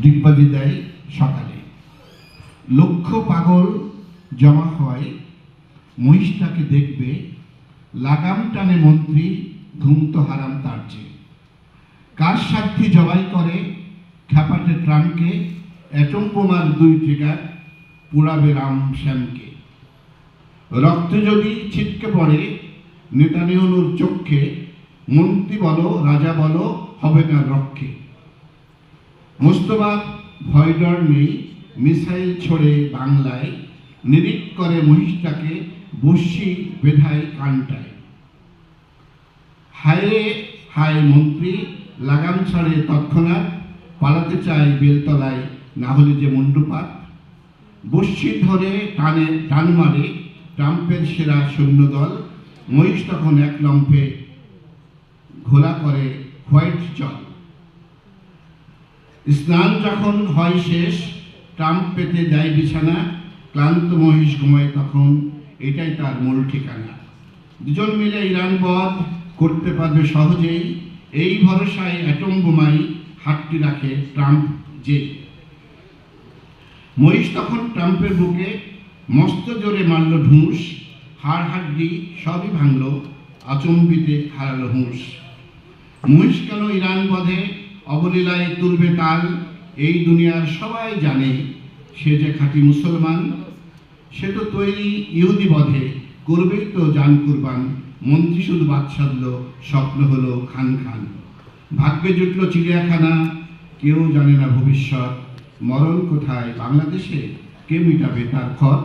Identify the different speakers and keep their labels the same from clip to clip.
Speaker 1: ডিগবাজি দেয় সকালে। লক্ষ পাগল জমা হয়, মহিষটাকে দেখবে, লাগাম টানে মন্ত্রী, ঘুম তো হারাম তার চেয়ে। কার সাধ্যে জবাই করে খ্যাপাটে ট্রামকে, অ্যাটম বোমার 2 ট্রিগার পোড়াবে রাম শ্যামকে। রক্ত যদি ছিটকে পড়ে নেতানিয়াহুর চক্ষে, মন্ত্রী বলো রাজা বলো হবে না রক্ষে। মোস্তফার ভয় ডর নেই, মিসাইল ছোড়ে বাংলায়, নিরিখ করে মহিষটাকে, বস্যি বেধায় কানটায়। হায় রে হায় মন্ত্রী, লাগাম ছাড়ে তৎক্ষণাৎ, পালাতে চায় বেলতলায়, না হলে যে মুন্ডুপাত। বস্যি ধরে টান মারে ট্রাম্পের সেরা সৈন্যদল, মহিষ তখন এক লম্ফে ঘোলা করে হোয়াইট জল। স্নান যখন হয় শেষ, ট্রাম্প পেতে দেয় বিছানা, ক্লান্ত মহিষ ঘুমায় তখন, এটাই তার মূল ঠিকানা। দুজন মিলে ইরান বধ করতে পারবে সহজেই, এই ভরসায় অ্যাটম বোমাই হাতটি রাখে ট্রাম্প যে। মহিষ তখন ট্রাম্পের বুকে মস্ত জোরে মারল ঢুস, হাড় হাড্ডি সবই ভাঙল, আচম্বিতে হারালো হুঁশ। মহিষ কেন ইরান বধে অবলীলায় তুলবে তাল, এই দুনিয়ার সবাই জানে সে যে খাঁটি মুসলমান। সে তো তৈরি ইহুদি বধে, করবেই তো জান কুরবান। মন্ত্রী শুধু বাদ সাধল, স্বপ্ন হলো খান খান। ভাগ্যে জুটল চিড়িয়াখানা, কেউ জানে না ভবিষ্যৎ। মরণ কোথায় বাংলাদেশে, কে মিটাবে তার ক্ষত।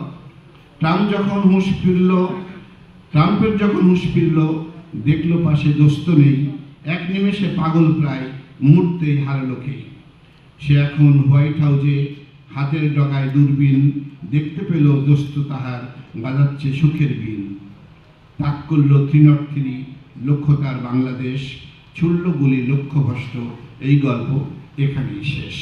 Speaker 1: ট্রাম্পের যখন হুঁশ ফিরল, দেখলো পাশে দোস্ত নেই, এক নিমেষে পাগল প্রায়, মুহূর্তেই হারালো খেই। সে এখন হোয়াইট হাউসে, হাতের ডগায় দূরবীন, দেখতে পেল দোস্ত তাহার বাজাচ্ছে সুখের বিন। তাক করল 303, লক্ষ্য তার বাংলাদেশ, ছুড়ল গুলি লক্ষ্যভ্রষ্ট। এই গল্প এখানেই শেষ।